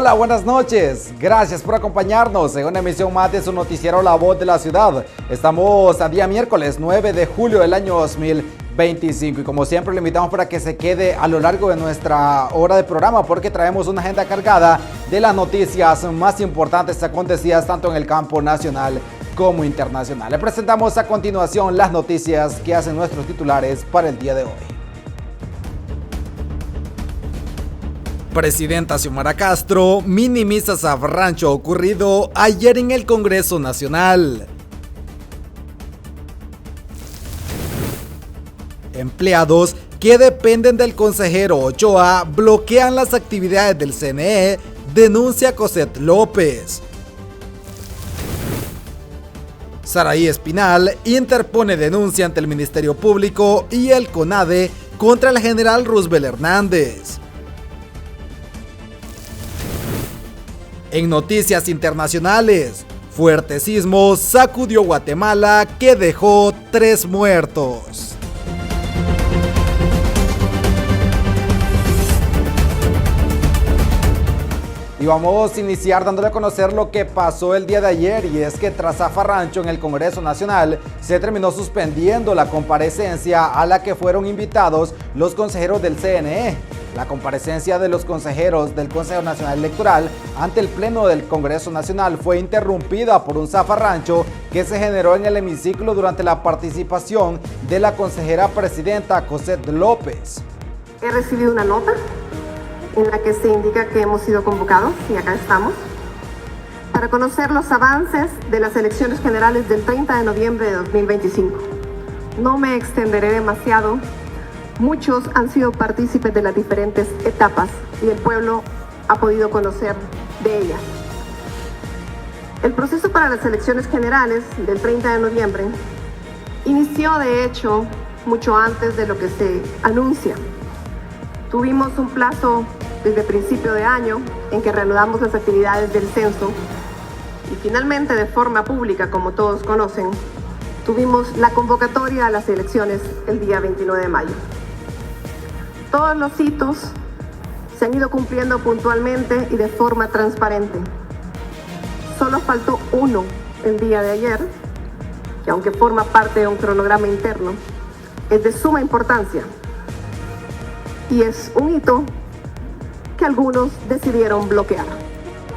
Hola, buenas noches. Gracias por acompañarnos en una emisión más de su noticiero La Voz de la Ciudad. Estamos a día miércoles 9 de julio del año 2025 y como siempre le invitamos para que se quede a lo largo de nuestra hora de programa porque traemos una agenda cargada de las noticias más importantes acontecidas tanto en el campo nacional como internacional. Le presentamos a continuación las noticias que hacen nuestros titulares para el día de hoy. Presidenta Xiomara Castro minimiza zafarrancho ocurrido ayer en el Congreso Nacional. Empleados que dependen del consejero Ochoa bloquean las actividades del CNE, denuncia Cosette López. Saraí Espinal interpone denuncia ante el Ministerio Público y el CONADE contra el general Roosevelt Hernández. En noticias internacionales, fuerte sismo sacudió Guatemala que dejó 3 muertos. Y vamos a iniciar dándole a conocer lo que pasó el día de ayer, y es que tras zafarrancho en el Congreso Nacional se terminó suspendiendo la comparecencia a la que fueron invitados los consejeros del CNE. La comparecencia de los consejeros del Consejo Nacional Electoral ante el Pleno del Congreso Nacional fue interrumpida por un zafarrancho que se generó en el hemiciclo durante la participación de la consejera presidenta Cosette López. He recibido una nota en la que se indica que hemos sido convocados, y acá estamos, para conocer los avances de las elecciones generales del 30 de noviembre de 2025. No me extenderé demasiado. Muchos han sido partícipes de las diferentes etapas y el pueblo ha podido conocer de ellas. El proceso para las elecciones generales del 30 de noviembre inició, de hecho, mucho antes de lo que se anuncia. Tuvimos un plazo desde principio de año en que reanudamos las actividades del censo y finalmente, de forma pública, como todos conocen, tuvimos la convocatoria a las elecciones el día 29 de mayo. Todos los hitos se han ido cumpliendo puntualmente y de forma transparente. Solo faltó uno el día de ayer, que aunque forma parte de un cronograma interno, es de suma importancia y es un hito que algunos decidieron bloquear.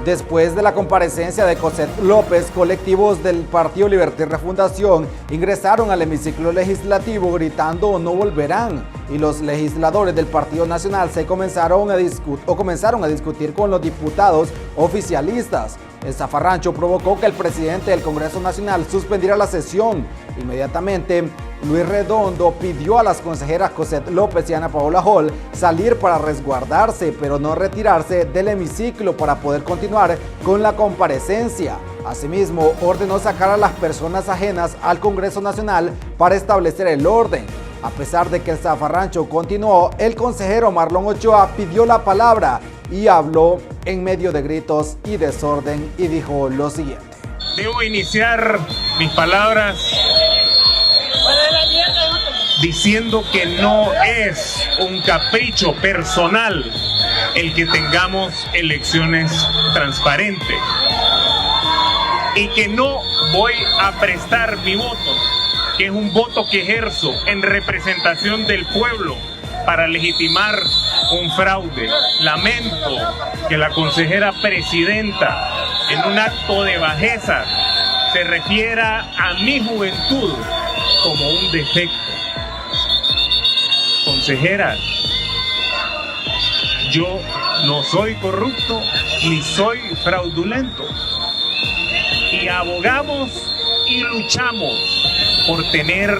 Después de la comparecencia de Cosette López, colectivos del Partido Libertad y Refundación ingresaron al hemiciclo legislativo gritando "no volverán", y los legisladores del Partido Nacional comenzaron a discutir con los diputados oficialistas. El zafarrancho provocó que el presidente del Congreso Nacional suspendiera la sesión. Inmediatamente, Luis Redondo pidió a las consejeras Cosette López y Ana Paola Hall salir para resguardarse, pero no retirarse del hemiciclo para poder continuar con la comparecencia. Asimismo, ordenó sacar a las personas ajenas al Congreso Nacional para establecer el orden. A pesar de que el zafarrancho continuó, el consejero Marlon Ochoa pidió la palabra y habló en medio de gritos y desorden y dijo lo siguiente. Debo iniciar mis palabras diciendo que no es un capricho personal el que tengamos elecciones transparentes y que no voy a prestar mi voto, que es un voto que ejerzo en representación del pueblo para legitimar un fraude. Lamento que la consejera presidenta, en un acto de bajeza, se refiera a mi juventud como un defecto. Consejera, yo no soy corrupto ni soy fraudulento. Y abogamos y luchamos por tener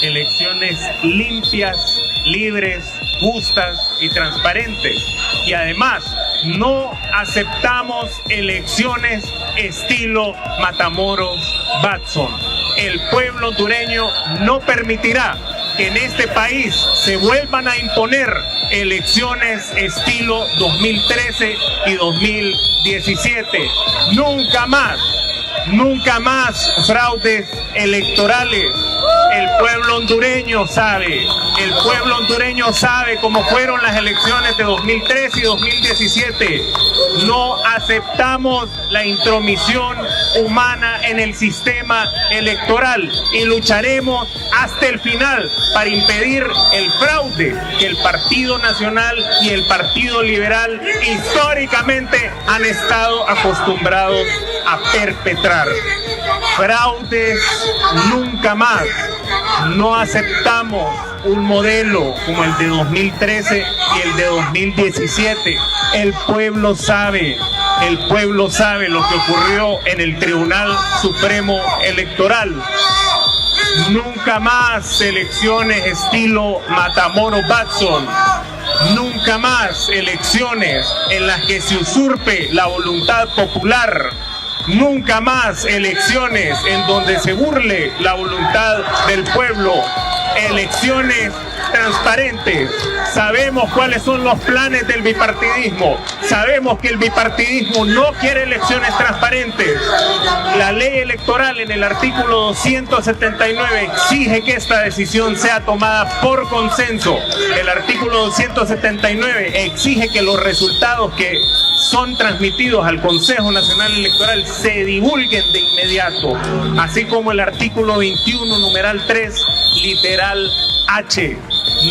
elecciones limpias, libres, justas y transparentes. Y además, no aceptamos elecciones estilo Matamoros-Batson. El pueblo hondureño no permitirá que en este país se vuelvan a imponer elecciones estilo 2013 y 2017. Nunca más fraudes electorales El pueblo hondureño sabe cómo fueron las elecciones de 2013 y 2017. No aceptamos la intromisión humana en el sistema electoral y lucharemos hasta el final para impedir el fraude que el Partido Nacional y el Partido Liberal históricamente han estado acostumbrados a perpetrar. Fraudes nunca más. No aceptamos un modelo como el de 2013 y el de 2017. El pueblo sabe lo que ocurrió en el Tribunal Supremo Electoral. Nunca más elecciones estilo Matamoros-Batson. Nunca más elecciones en las que se usurpe la voluntad popular. Nunca más elecciones en donde se burle la voluntad del pueblo. Elecciones transparentes. Sabemos cuáles son los planes del bipartidismo. Sabemos que el bipartidismo no quiere elecciones transparentes. La ley electoral en el artículo 279 exige que esta decisión sea tomada por consenso. El artículo 279 exige que los resultados que son transmitidos al Consejo Nacional Electoral se divulguen de inmediato, así como el artículo 21, numeral 3, literal H.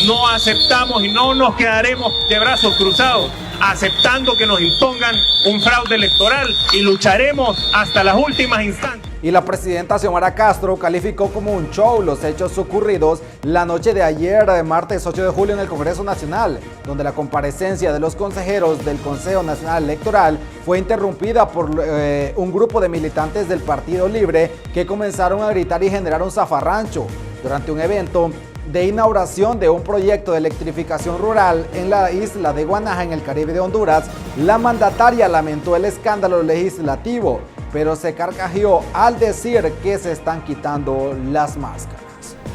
No aceptamos y no nos quedaremos de brazos cruzados aceptando que nos impongan un fraude electoral y lucharemos hasta las últimas instancias. Y la presidenta Xiomara Castro calificó como un show los hechos ocurridos la noche de ayer, martes 8 de julio, en el Congreso Nacional, donde la comparecencia de los consejeros del Consejo Nacional Electoral fue interrumpida por un grupo de militantes del Partido Libre que comenzaron a gritar y generar un zafarrancho durante un evento de inauguración de un proyecto de electrificación rural en la isla de Guanaja, en el Caribe de Honduras. La mandataria lamentó el escándalo legislativo, pero se carcajeó al decir que se están quitando las máscaras.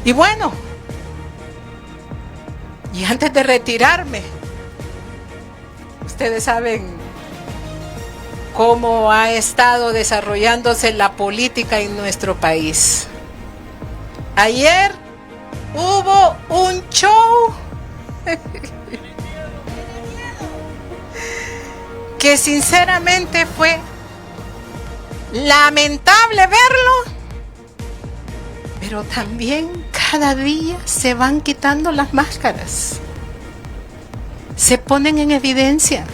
Y bueno, y antes de retirarme, ustedes saben cómo ha estado desarrollándose la política en nuestro país. Ayer hubo un show que sinceramente fue lamentable verlo, pero también cada día se van quitando las máscaras, se ponen en evidencia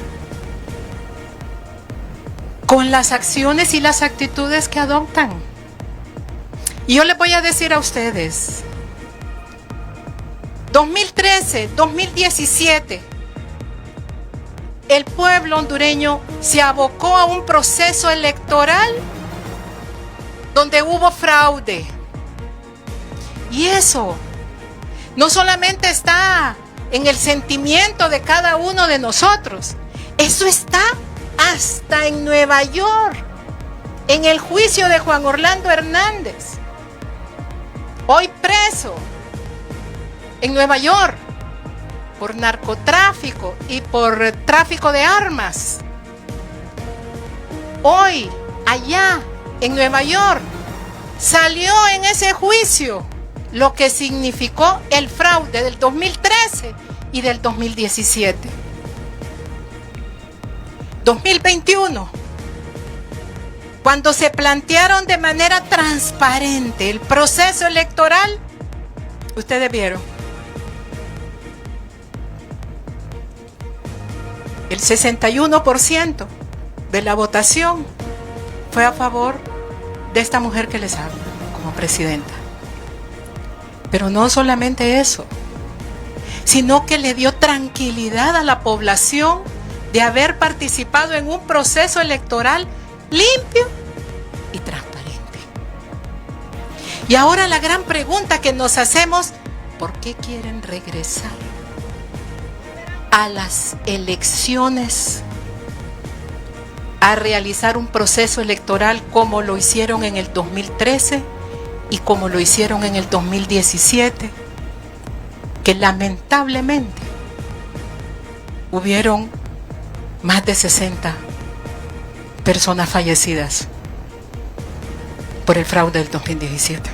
con las acciones y las actitudes que adoptan. Y yo les voy a decir a ustedes, 2013, 2017, el pueblo hondureño se abocó a un proceso electoral donde hubo fraude. Y eso no solamente está en el sentimiento de cada uno de nosotros, eso está hasta en Nueva York, en el juicio de Juan Orlando Hernández, hoy preso en Nueva York por narcotráfico y por tráfico de armas. Hoy, allá en Nueva York, salió en ese juicio lo que significó el fraude del 2013 y del 2017. 2021, cuando se plantearon de manera transparente el proceso electoral, ustedes vieron, el 61% de la votación fue a favor de esta mujer que les habla como presidenta. Pero no solamente eso, sino que le dio tranquilidad a la población de haber participado en un proceso electoral limpio y transparente. Y ahora la gran pregunta que nos hacemos, ¿por qué quieren regresar a las elecciones, a realizar un proceso electoral como lo hicieron en el 2013 y como lo hicieron en el 2017, que lamentablemente hubieron más de 60 personas fallecidas por el fraude del 2017?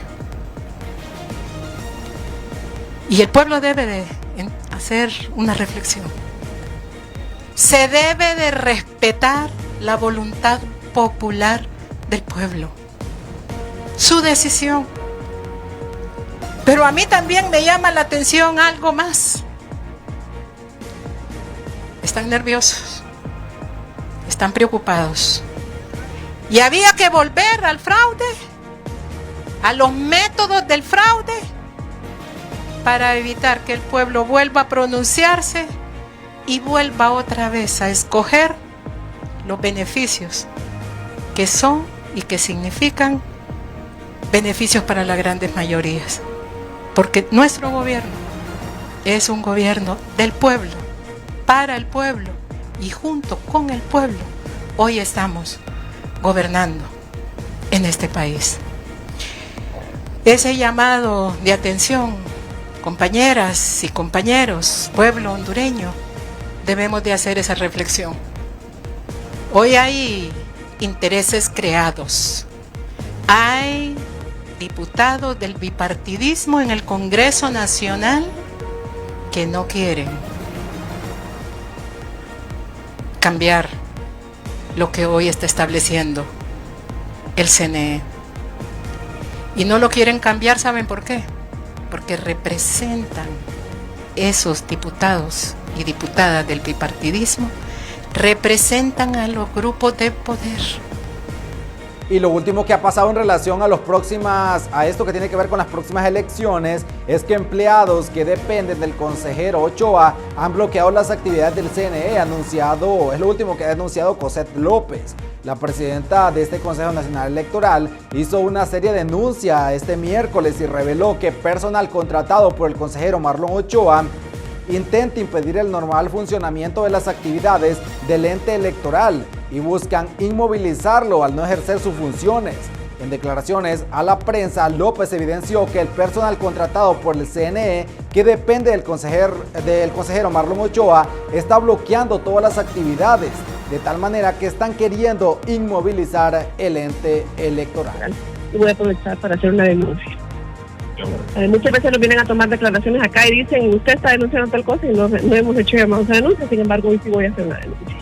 Y el pueblo debe de hacer una reflexión. Se debe de respetar la voluntad popular del pueblo, su decisión. Pero a mí también me llama la atención algo más. Están nerviosos, están preocupados. Y había que volver al fraude, a los métodos del fraude, para evitar que el pueblo vuelva a pronunciarse y vuelva otra vez a escoger los beneficios que son y que significan beneficios para las grandes mayorías. Porque nuestro gobierno es un gobierno del pueblo, para el pueblo y junto con el pueblo hoy estamos gobernando en este país. Ese llamado de atención, compañeras y compañeros, pueblo hondureño, debemos de hacer esa reflexión. Hoy hay intereses creados, hay diputados del bipartidismo en el Congreso Nacional que no quieren cambiar lo que hoy está estableciendo el CNE. Y no lo quieren cambiar, ¿saben por qué? Porque representan, esos diputados y diputadas del bipartidismo, representan a los grupos de poder. Y lo último que ha pasado en relación a esto que tiene que ver con las próximas elecciones es que empleados que dependen del consejero Ochoa han bloqueado las actividades del CNE, es lo último que ha denunciado Cosette López. La presidenta de este Consejo Nacional Electoral hizo una seria denuncia este miércoles y reveló que personal contratado por el consejero Marlon Ochoa intenta impedir el normal funcionamiento de las actividades del ente electoral y buscan inmovilizarlo al no ejercer sus funciones. En declaraciones a la prensa, López evidenció que el personal contratado por el CNE, que depende del consejero Marlon Ochoa, está bloqueando todas las actividades, de tal manera que están queriendo inmovilizar el ente electoral. Y voy a aprovechar para hacer una denuncia. Muchas veces nos vienen a tomar declaraciones acá y dicen, usted está denunciando tal cosa y no hemos hecho llamados a denuncia, sin embargo hoy sí voy a hacer una denuncia.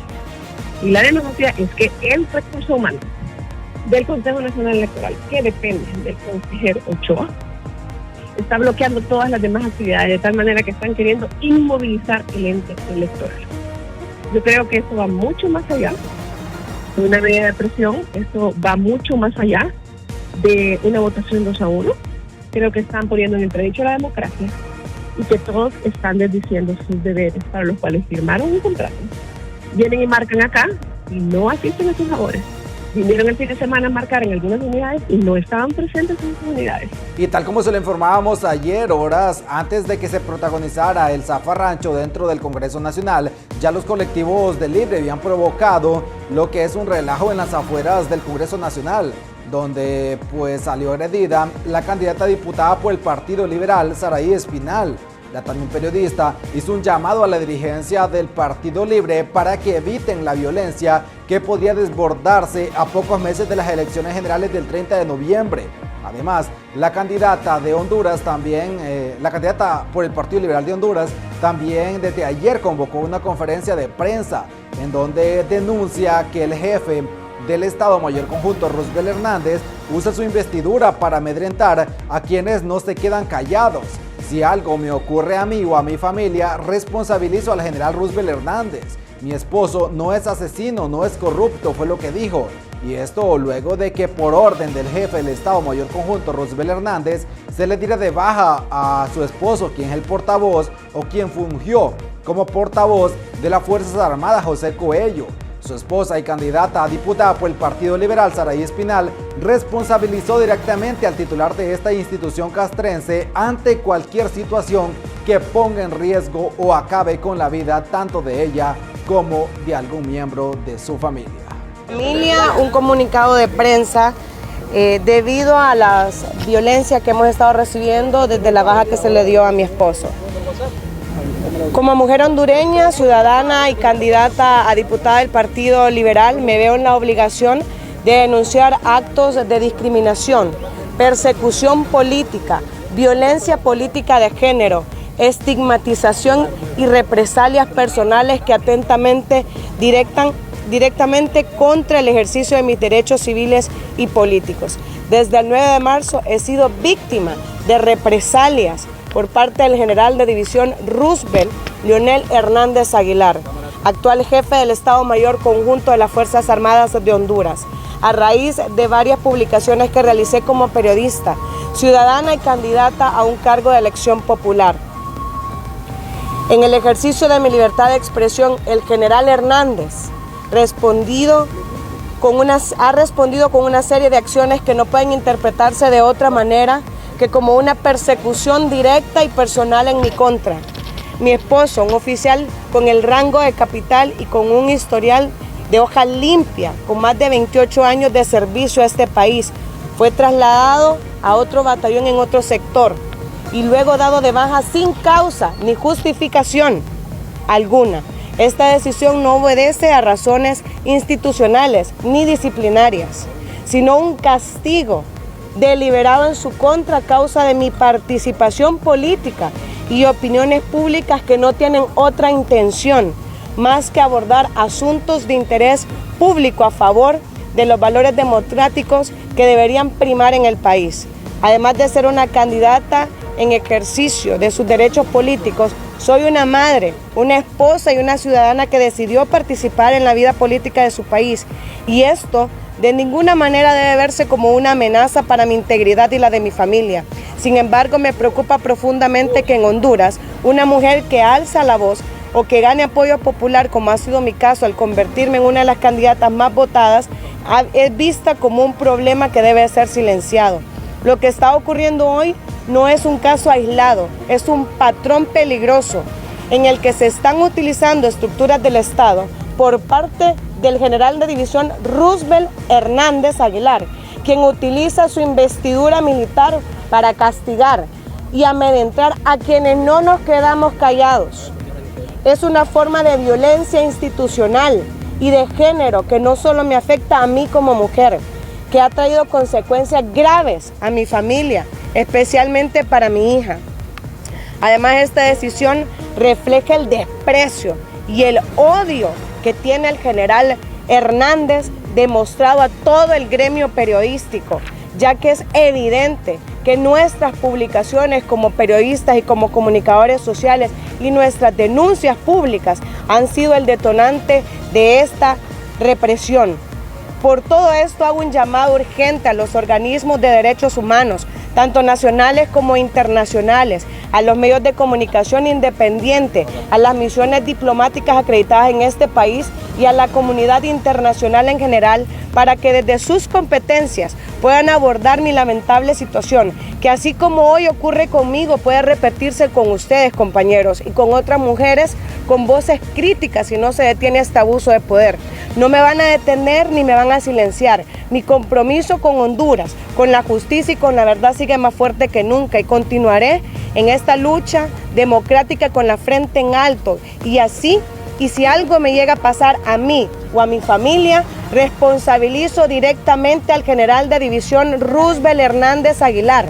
Y la denuncia es que el recurso humano del Consejo Nacional Electoral, que depende del consejero Ochoa, está bloqueando todas las demás actividades, de tal manera que están queriendo inmovilizar el ente electoral. Yo creo que esto va mucho más allá de una medida de presión, esto va mucho más allá de una votación 2-1. Creo que están poniendo en entredicho la democracia y que todos están desdiciendo sus deberes para los cuales firmaron un contrato. Vienen y marcan acá y no asisten a sus labores. Vinieron el fin de semana a marcar en algunas unidades y no estaban presentes en sus unidades. Y tal como se lo informábamos ayer, horas antes de que se protagonizara el zafarrancho dentro del Congreso Nacional, ya los colectivos de Libre habían provocado lo que es un relajo en las afueras del Congreso Nacional, donde pues salió agredida la candidata diputada por el Partido Liberal, Saraí Espinal. La también periodista hizo un llamado a la dirigencia del Partido Libre para que eviten la violencia que podría desbordarse a pocos meses de las elecciones generales del 30 de noviembre. Además, la candidata de Honduras también, la candidata por el Partido Liberal de Honduras, también desde ayer convocó una conferencia de prensa en donde denuncia que el jefe del Estado Mayor Conjunto, Roosevelt Hernández, usa su investidura para amedrentar a quienes no se quedan callados. Si algo me ocurre a mí o a mi familia, responsabilizo al general Roosevelt Hernández. Mi esposo no es asesino, no es corrupto, fue lo que dijo. Y esto luego de que por orden del jefe del Estado Mayor Conjunto, Roosevelt Hernández, se le diera de baja a su esposo, quien es el portavoz o quien fungió como portavoz de las Fuerzas Armadas, José Coello. Su esposa y candidata a diputada por el Partido Liberal, Saraí Espinal, responsabilizó directamente al titular de esta institución castrense ante cualquier situación que ponga en riesgo o acabe con la vida tanto de ella como de algún miembro de su familia. Un comunicado de prensa debido a las violencias que hemos estado recibiendo desde la baja que se le dio a mi esposo. Como mujer hondureña, ciudadana y candidata a diputada del Partido Liberal, me veo en la obligación de denunciar actos de discriminación, persecución política, violencia política de género, estigmatización y represalias personales que atentan directamente contra el ejercicio de mis derechos civiles y políticos. Desde el 9 de marzo he sido víctima de represalias por parte del general de división Roosevelt, Leonel Hernández Aguilar, actual jefe del Estado Mayor Conjunto de las Fuerzas Armadas de Honduras, a raíz de varias publicaciones que realicé como periodista, ciudadana y candidata a un cargo de elección popular. En el ejercicio de mi libertad de expresión, el general Hernández ha respondido con una serie de acciones que no pueden interpretarse de otra manera que como una persecución directa y personal en mi contra. Mi esposo, un oficial con el rango de capitán y con un historial de hoja limpia, con más de 28 años de servicio a este país, fue trasladado a otro batallón en otro sector y luego dado de baja sin causa ni justificación alguna. Esta decisión no obedece a razones institucionales ni disciplinarias, sino un castigo deliberado en su contra a causa de mi participación política y opiniones públicas que no tienen otra intención más que abordar asuntos de interés público a favor de los valores democráticos que deberían primar en el país. Además de ser una candidata en ejercicio de sus derechos políticos, soy una madre, una esposa y una ciudadana que decidió participar en la vida política de su país. Y esto de ninguna manera debe verse como una amenaza para mi integridad y la de mi familia. Sin embargo, me preocupa profundamente que en Honduras, una mujer que alza la voz o que gane apoyo popular, como ha sido mi caso al convertirme en una de las candidatas más votadas, es vista como un problema que debe ser silenciado. Lo que está ocurriendo hoy no es un caso aislado, es un patrón peligroso en el que se están utilizando estructuras del Estado por parte del general de división Roosevelt Hernández Aguilar, quien utiliza su investidura militar para castigar y amedrentar a quienes no nos quedamos callados. Es una forma de violencia institucional y de género que no solo me afecta a mí como mujer, que ha traído consecuencias graves a mi familia, especialmente para mi hija. Además, esta decisión refleja el desprecio y el odio que tiene el general Hernández demostrado a todo el gremio periodístico, ya que es evidente que nuestras publicaciones como periodistas y como comunicadores sociales y nuestras denuncias públicas han sido el detonante de esta represión. Por todo esto hago un llamado urgente a los organismos de derechos humanos, tanto nacionales como internacionales, a los medios de comunicación independientes, a las misiones diplomáticas acreditadas en este país y a la comunidad internacional en general, para que desde sus competencias puedan abordar mi lamentable situación, que así como hoy ocurre conmigo, puede repetirse con ustedes, compañeros, y con otras mujeres con voces críticas si no se detiene este abuso de poder. No me van a detener ni me van a silenciar. Mi compromiso con Honduras, con la justicia y con la verdad sigue más fuerte que nunca y continuaré en esta lucha democrática con la frente en alto. Y si algo me llega a pasar a mí o a mi familia, responsabilizo directamente al general de división Roosevelt Hernández Aguilar,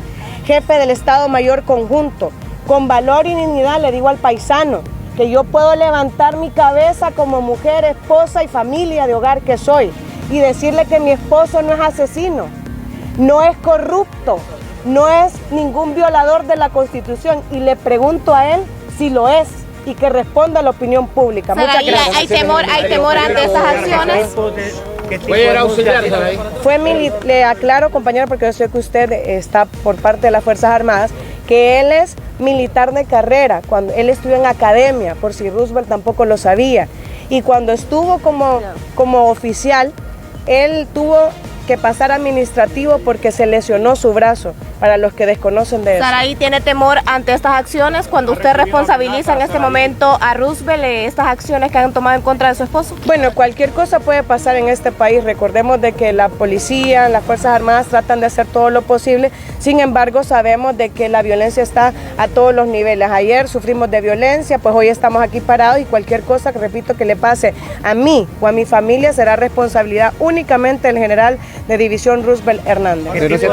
jefe del Estado Mayor Conjunto. Con valor y dignidad le digo al paisano que yo puedo levantar mi cabeza como mujer, esposa y familia de hogar que soy y decirle que mi esposo no es asesino, no es corrupto, no es ningún violador de la Constitución, y le pregunto a él si lo es y que responda a la opinión pública. Muchas gracias. Hay temor ante esas acciones. Le aclaro, compañero, porque yo sé que usted está por parte de las Fuerzas Armadas, que él es militar de carrera, cuando él estudió en academia, por si Roosevelt tampoco lo sabía, y cuando estuvo como oficial, él tuvo que pasar administrativo porque se lesionó su brazo, para los que desconocen de eso. Saraí, ¿tiene temor ante estas acciones cuando usted responsabiliza en este momento a Roosevelt estas acciones que han tomado en contra de su esposo? Bueno, cualquier cosa puede pasar en este país. Recordemos de que la policía, las Fuerzas Armadas tratan de hacer todo lo posible. Sin embargo, sabemos de que la violencia está a todos los niveles. Ayer sufrimos de violencia, pues hoy estamos aquí parados y cualquier cosa, que repito, que le pase a mí o a mi familia será responsabilidad únicamente del general de división Roosevelt Hernández.